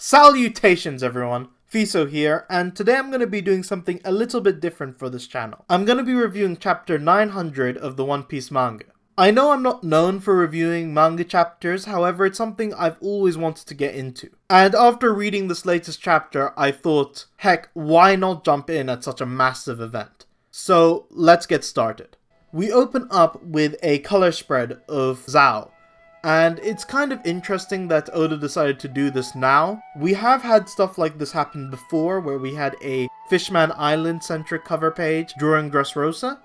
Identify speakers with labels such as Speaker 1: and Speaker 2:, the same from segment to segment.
Speaker 1: Salutations everyone, Feeso here, and today I'm going to be doing something a little bit different for this channel. I'm going to be reviewing chapter 900 of the One Piece manga. I know I'm not known for reviewing manga chapters, however it's something I've always wanted to get into. And after reading this latest chapter, I thought, heck, why not jump in at such a massive event? So let's get started. We open up with a color spread of Zao. And it's kind of interesting that Oda decided to do this now. We have had stuff like this happen before, where we had a Fishman Island-centric cover page during Dressrosa.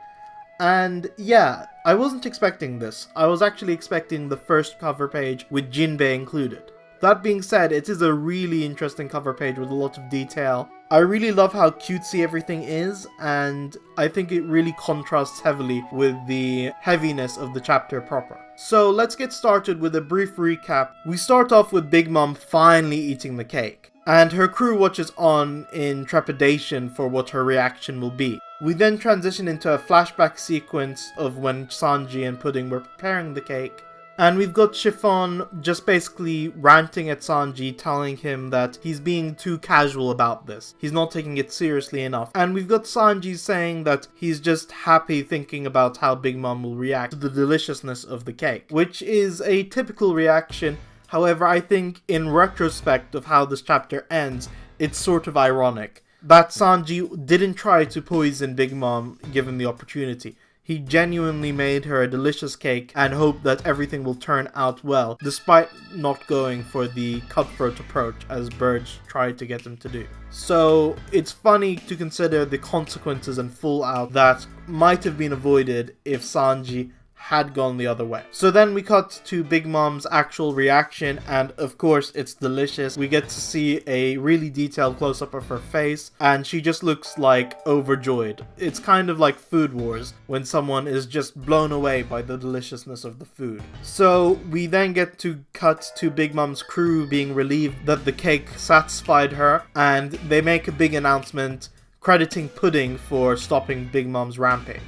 Speaker 1: And yeah, I wasn't expecting this. I was actually expecting the first cover page with Jinbei included. That being said, it is a really interesting cover page with a lot of detail. I really love how cutesy everything is, and I think it really contrasts heavily with the heaviness of the chapter proper. So let's get started with a brief recap. We start off with Big Mom finally eating the cake, and her crew watches on in trepidation for what her reaction will be. We then transition into a flashback sequence of when Sanji and Pudding were preparing the cake. And we've got Chiffon just basically ranting at Sanji, telling him that he's being too casual about this. He's not taking it seriously enough. And we've got Sanji saying that he's just happy thinking about how Big Mom will react to the deliciousness of the cake, which is a typical reaction. However, I think in retrospect of how this chapter ends, it's sort of ironic that Sanji didn't try to poison Big Mom given the opportunity. He genuinely made her a delicious cake and hoped that everything will turn out well, despite not going for the cutthroat approach as Burge tried to get him to do. So it's funny to consider the consequences and fallout that might have been avoided if Sanji had gone the other way. So then we cut to Big Mom's actual reaction, and of course it's delicious. We get to see a really detailed close-up of her face, and she just looks like overjoyed. It's kind of like Food Wars, when someone is just blown away by the deliciousness of the food. So we then get to cut to Big Mom's crew being relieved that the cake satisfied her, and they make a big announcement crediting Pudding for stopping Big Mom's rampage.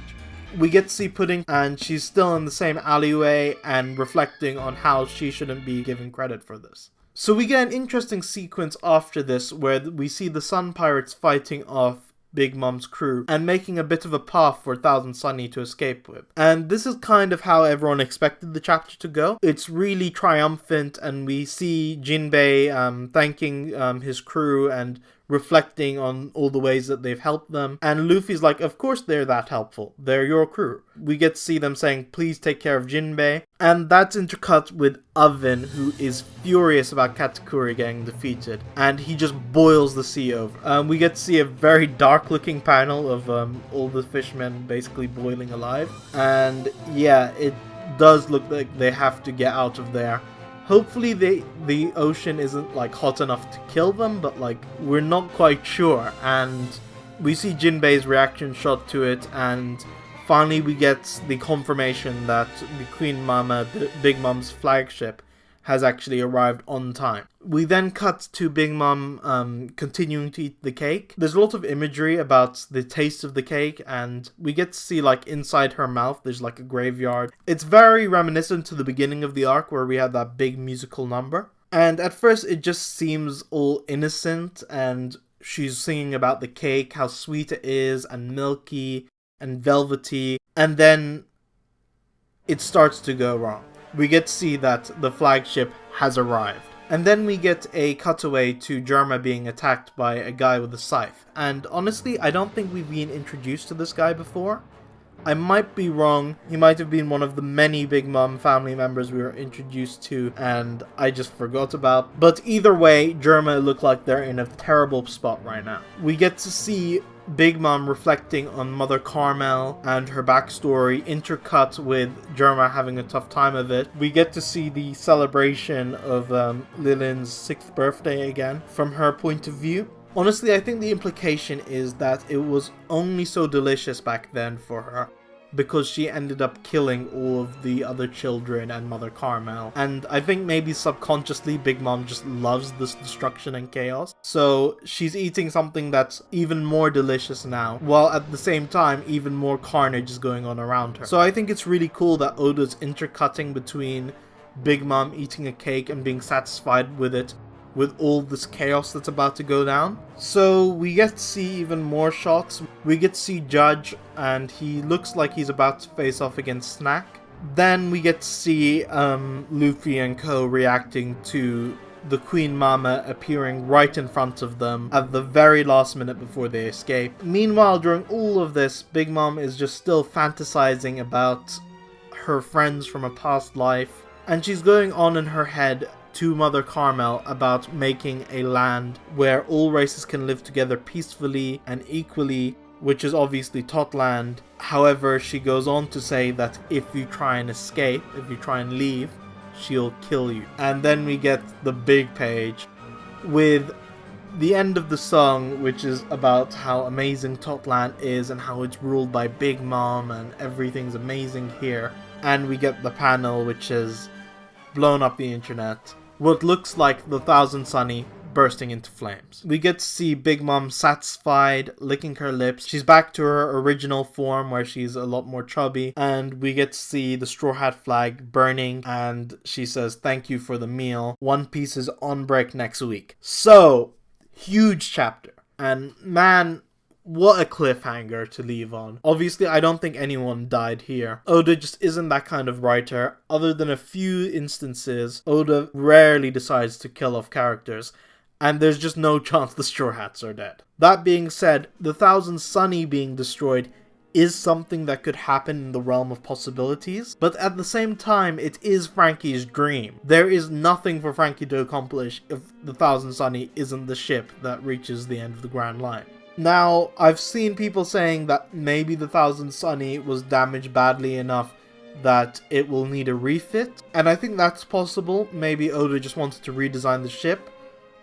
Speaker 1: We get to see Pudding, and she's still in the same alleyway and reflecting on how she shouldn't be given credit for this. So we get an interesting sequence after this where we see the Sun Pirates fighting off Big Mom's crew and making a bit of a path for Thousand Sunny to escape with. And this is kind of how everyone expected the chapter to go. It's really triumphant, and we see Jinbei thanking his crew and reflecting on all the ways that they've helped them. And Luffy's like, of course they're that helpful. They're your crew. We get to see them saying, please take care of Jinbei. And that's intercut with Oven, who is furious about Katakuri getting defeated. And he just boils the sea over. We get to see a very dark looking panel of all the fishmen basically boiling alive. And yeah, it does look like they have to get out of there. Hopefully the ocean isn't like hot enough to kill them, but like we're not quite sure. And we see Jinbei's reaction shot to it, and finally we get the confirmation that the Queen Mama, the Big Mom's flagship, has actually arrived on time. We then cut to Big Mom continuing to eat the cake. There's a lot of imagery about the taste of the cake, and we get to see like inside her mouth there's like a graveyard. It's very reminiscent to the beginning of the arc where we had that big musical number. And at first it just seems all innocent, and she's singing about the cake, how sweet it is and milky and velvety, and then it starts to go wrong. We get to see that the flagship has arrived. And then we get a cutaway to Germa being attacked by a guy with a scythe. And honestly, I don't think we've been introduced to this guy before. I might be wrong. He might have been one of the many Big Mom family members we were introduced to and I just forgot about. But either way, Germa look like they're in a terrible spot right now. We get to see Big Mom reflecting on Mother Carmel and her backstory, intercut with Germa having a tough time of it. We get to see the celebration of Lilin's 6th birthday again from her point of view. Honestly, I think the implication is that it was only so delicious back then for her because she ended up killing all of the other children and Mother Carmel. And I think maybe subconsciously Big Mom just loves this destruction and chaos. So she's eating something that's even more delicious now, while at the same time even more carnage is going on around her. So I think it's really cool that Oda's intercutting between Big Mom eating a cake and being satisfied with it with all this chaos that's about to go down. So we get to see even more shots. We get to see Judge, and he looks like he's about to face off against Snack. Then we get to see Luffy and Co reacting to the Queen Mama appearing right in front of them at the very last minute before they escape. Meanwhile, during all of this, Big Mom is just still fantasizing about her friends from a past life, and she's going on in her head to Mother Carmel about making a land where all races can live together peacefully and equally, which is obviously Totland. However, she goes on to say that if you try and escape, if you try and leave, she'll kill you. And then we get the big page with the end of the song, which is about how amazing Totland is and how it's ruled by Big Mom and everything's amazing here. And we get the panel, which has blown up the internet. What looks like the Thousand Sunny bursting into flames. We get to see Big Mom satisfied, licking her lips. She's back to her original form where she's a lot more chubby, and we get to see the Straw Hat flag burning, and she says, "Thank you for the meal. One Piece is on break next week." So, huge chapter. And man, what a cliffhanger to leave on. Obviously, I don't think anyone died here. Oda just isn't that kind of writer. Other than a few instances, Oda rarely decides to kill off characters, and there's just no chance the Straw Hats are dead. That being said, the Thousand Sunny being destroyed is something that could happen in the realm of possibilities, but at the same time, it is Frankie's dream. There is nothing for Frankie to accomplish if the Thousand Sunny isn't the ship that reaches the end of the Grand Line. Now, I've seen people saying that maybe the Thousand Sunny was damaged badly enough that it will need a refit, and I think that's possible. Maybe Oda just wanted to redesign the ship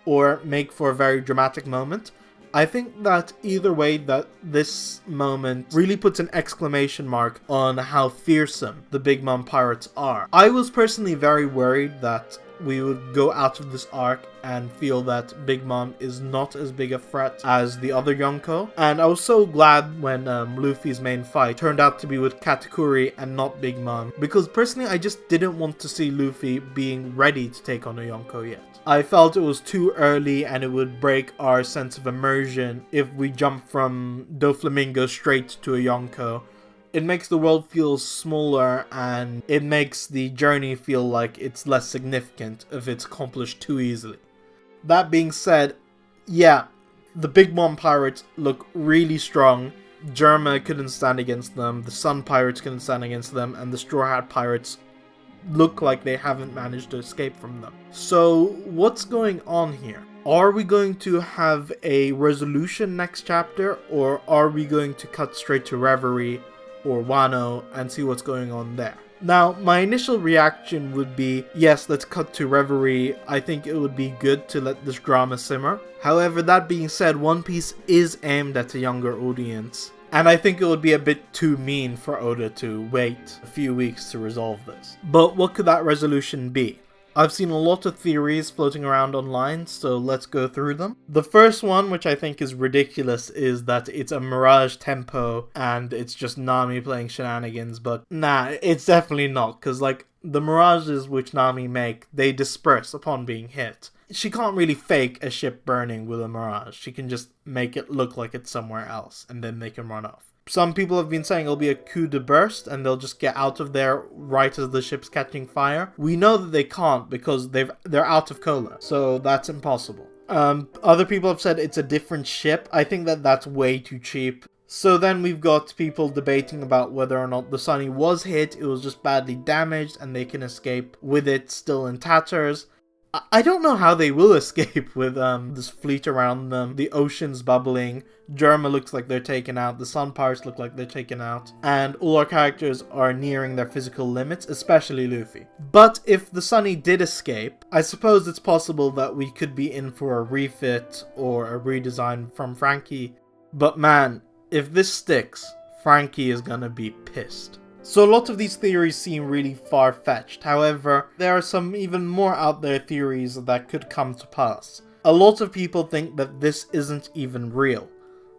Speaker 1: or make for a very dramatic moment. I think that either way, that this moment really puts an exclamation mark on how fearsome the Big Mom pirates are. I was personally very worried that we would go out of this arc and feel that Big Mom is not as big a threat as the other Yonko. And I was so glad when Luffy's main fight turned out to be with Katakuri and not Big Mom, because personally I just didn't want to see Luffy being ready to take on a Yonko yet. I felt it was too early and it would break our sense of immersion if we jump from Doflamingo straight to a Yonko. It makes the world feel smaller and it makes the journey feel like it's less significant if it's accomplished too easily. That being said, yeah, the Big Mom pirates look really strong. Germa couldn't stand against them, the Sun pirates couldn't stand against them, and the Straw Hat pirates look like they haven't managed to escape from them. So what's going on here? Are we going to have a resolution next chapter, or are we going to cut straight to Reverie or Wano and see what's going on there? Now, my initial reaction would be, yes, let's cut to Reverie. I think it would be good to let this drama simmer. However, that being said, One Piece is aimed at a younger audience, and I think it would be a bit too mean for Oda to wait a few weeks to resolve this. But what could that resolution be? I've seen a lot of theories floating around online, so let's go through them. The first one, which I think is ridiculous, is that it's a Mirage tempo and it's just Nami playing shenanigans, but nah, it's definitely not, because like the Mirages which Nami make, they disperse upon being hit. She can't really fake a ship burning with a Mirage. She can just make it look like it's somewhere else and then they can run off. Some people have been saying it'll be a coup de burst and they'll just get out of there right as the ship's catching fire. We know that they can't because they're out of cola, so that's impossible. Other people have said it's a different ship. I think that that's way too cheap. So then we've got people debating about whether or not the Sunny was hit, it was just badly damaged and they can escape with it still in tatters. I don't know how they will escape with this fleet around them, the ocean's bubbling, Germa looks like they're taken out, the Sun Pirates look like they're taken out, and all our characters are nearing their physical limits, especially Luffy. But if the Sunny did escape, I suppose it's possible that we could be in for a refit or a redesign from Frankie. But man, if this sticks, Frankie is gonna be pissed. So a lot of these theories seem really far-fetched. However, there are some even more out there theories that could come to pass. A lot of people think that this isn't even real,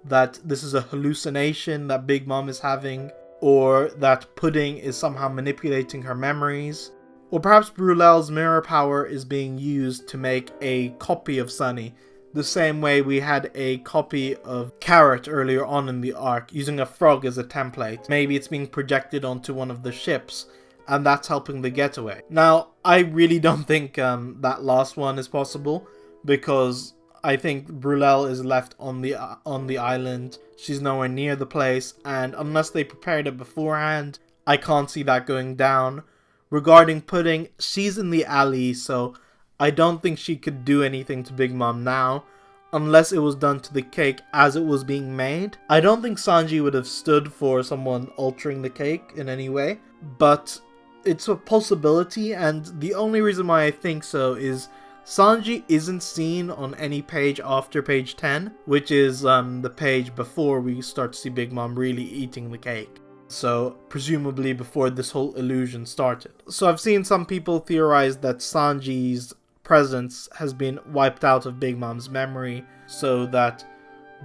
Speaker 1: that this is a hallucination that Big Mom is having, or that Pudding is somehow manipulating her memories, Or perhaps Brulel's mirror power is being used to make a copy of Sunny, the same way we had a copy of Carrot earlier on in the arc, using a frog as a template. Maybe it's being projected onto one of the ships, and that's helping the getaway. Now, I really don't think that last one is possible, because I think Brulel is left on the island. She's nowhere near the place, and unless they prepared it beforehand, I can't see that going down. Regarding Pudding, she's in the alley, so I don't think she could do anything to Big Mom now, unless it was done to the cake as it was being made. I don't think Sanji would have stood for someone altering the cake in any way, but it's a possibility, and the only reason why I think so is Sanji isn't seen on any page after page 10, which is the page before we start to see Big Mom really eating the cake. So, presumably before this whole illusion started. So I've seen some people theorize that Sanji's presence has been wiped out of Big Mom's memory, so that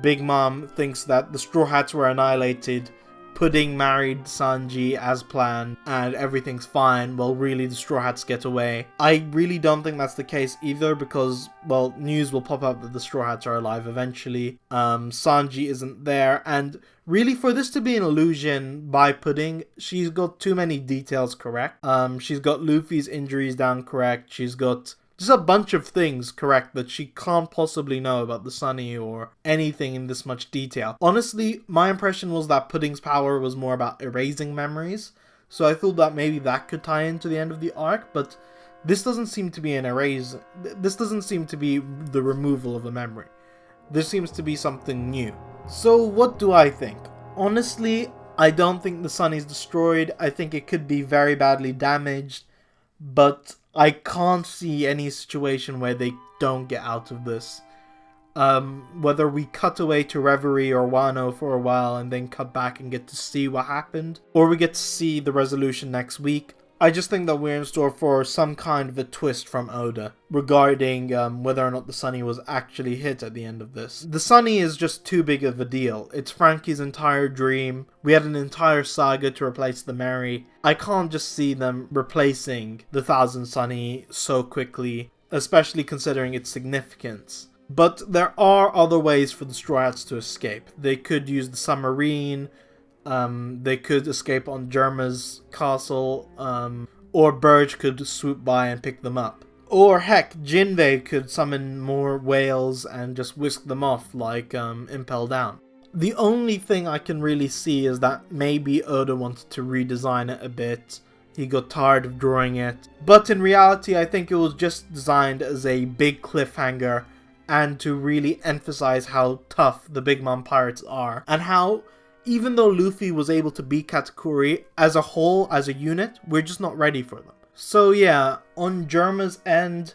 Speaker 1: Big Mom thinks that the Straw Hats were annihilated, Pudding married Sanji as planned, and everything's fine, well really the Straw Hats get away. I really don't think that's the case either, because, well, news will pop up that the Straw Hats are alive eventually. Sanji isn't there, and really for this to be an illusion by Pudding, she's got too many details correct. She's got Luffy's injuries down correct, she's got just a bunch of things correct that she can't possibly know about the Sunny or anything in this much detail. Honestly, my impression was that Pudding's power was more about erasing memories, so I thought that maybe that could tie into the end of the arc, but this doesn't seem to be an erase. This doesn't seem to be the removal of a memory. This seems to be something new. So what do I think? Honestly, I don't think the Sunny's destroyed. I think it could be very badly damaged, but I can't see any situation where they don't get out of this. Whether we cut away to Reverie or Wano for a while and then cut back and get to see what happened, or we get to see the resolution next week, I just think that we're in store for some kind of a twist from Oda regarding whether or not the Sunny was actually hit at the end of this. The Sunny is just too big of a deal. It's Frankie's entire dream. We had an entire saga to replace the Mary. I can't just see them replacing the Thousand Sunny so quickly, especially considering its significance. But there are other ways for the Straw Hats to escape. They could use the submarine. They could escape on Germa's castle, or Burge could swoop by and pick them up. Or heck, Jinbei could summon more whales and just whisk them off like Impel Down. The only thing I can really see is that maybe Oda wanted to redesign it a bit. He got tired of drawing it. But in reality, I think it was just designed as a big cliffhanger and to really emphasize how tough the Big Mom Pirates are, and how even though Luffy was able to beat Katakuri, as a whole, as a unit, we're just not ready for them. So yeah, on Germa's end,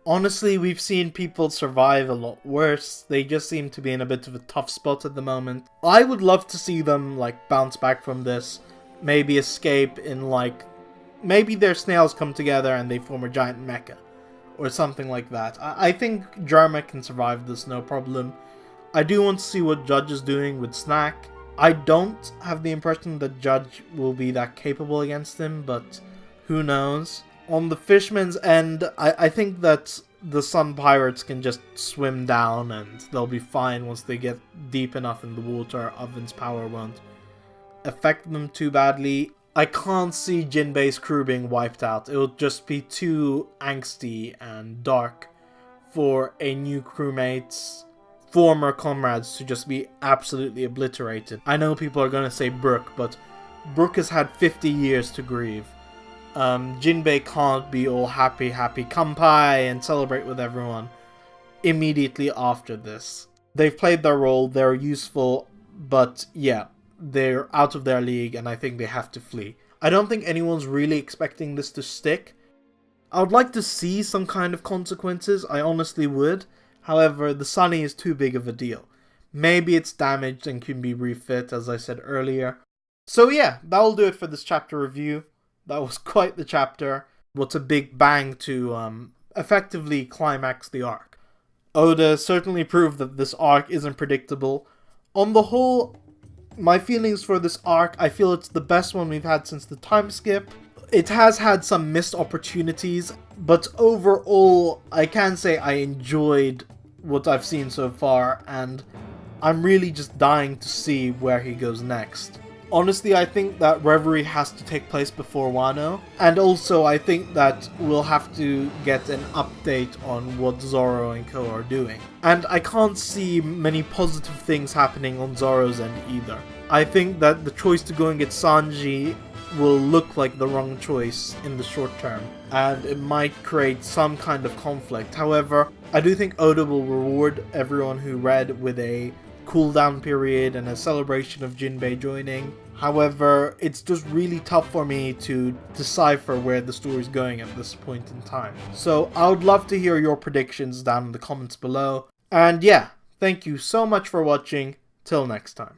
Speaker 1: honestly, we've seen people survive a lot worse. They just seem to be in a bit of a tough spot at the moment. I would love to see them, like, bounce back from this. Maybe escape in, like, maybe their snails come together and they form a giant mecha. Or something like that. I think Germa can survive this, no problem. I do want to see what Judge is doing with Snack. I don't have the impression that Judge will be that capable against him, but who knows. On the Fishman's end, I think that the Sun Pirates can just swim down and they'll be fine once they get deep enough in the water. Oven's power won't affect them too badly. I can't see Jinbei's crew being wiped out. It would just be too angsty and dark for a new crewmate's former comrades to just be absolutely obliterated. I know people are going to say Brook, but Brook has had 50 years to grieve. Jinbei can't be all happy kampai and celebrate with everyone immediately after this. They've played their role, they're useful, but yeah, they're out of their league and I think they have to flee. I don't think anyone's really expecting this to stick. I would like to see some kind of consequences, I honestly would. However, the Sunny is too big of a deal. Maybe it's damaged and can be refit, as I said earlier. So yeah, that'll do it for this chapter review. That was quite the chapter. What's a big bang to effectively climax the arc. Oda certainly proved that this arc isn't predictable. On the whole, my feelings for this arc, I feel it's the best one we've had since the time skip. It has had some missed opportunities, but overall, I can say I enjoyed what I've seen so far, and I'm really just dying to see where he goes next. Honestly, I think that Reverie has to take place before Wano, and also I think that we'll have to get an update on what Zoro and Ko are doing. And I can't see many positive things happening on Zoro's end either. I think that the choice to go and get Sanji will look like the wrong choice in the short term, and it might create some kind of conflict. However, I do think Oda will reward everyone who read with a cooldown period and a celebration of Jinbei joining. However, it's just really tough for me to decipher where the story's going at this point in time. So I would love to hear your predictions down in the comments below. And yeah, thank you so much for watching. Till next time.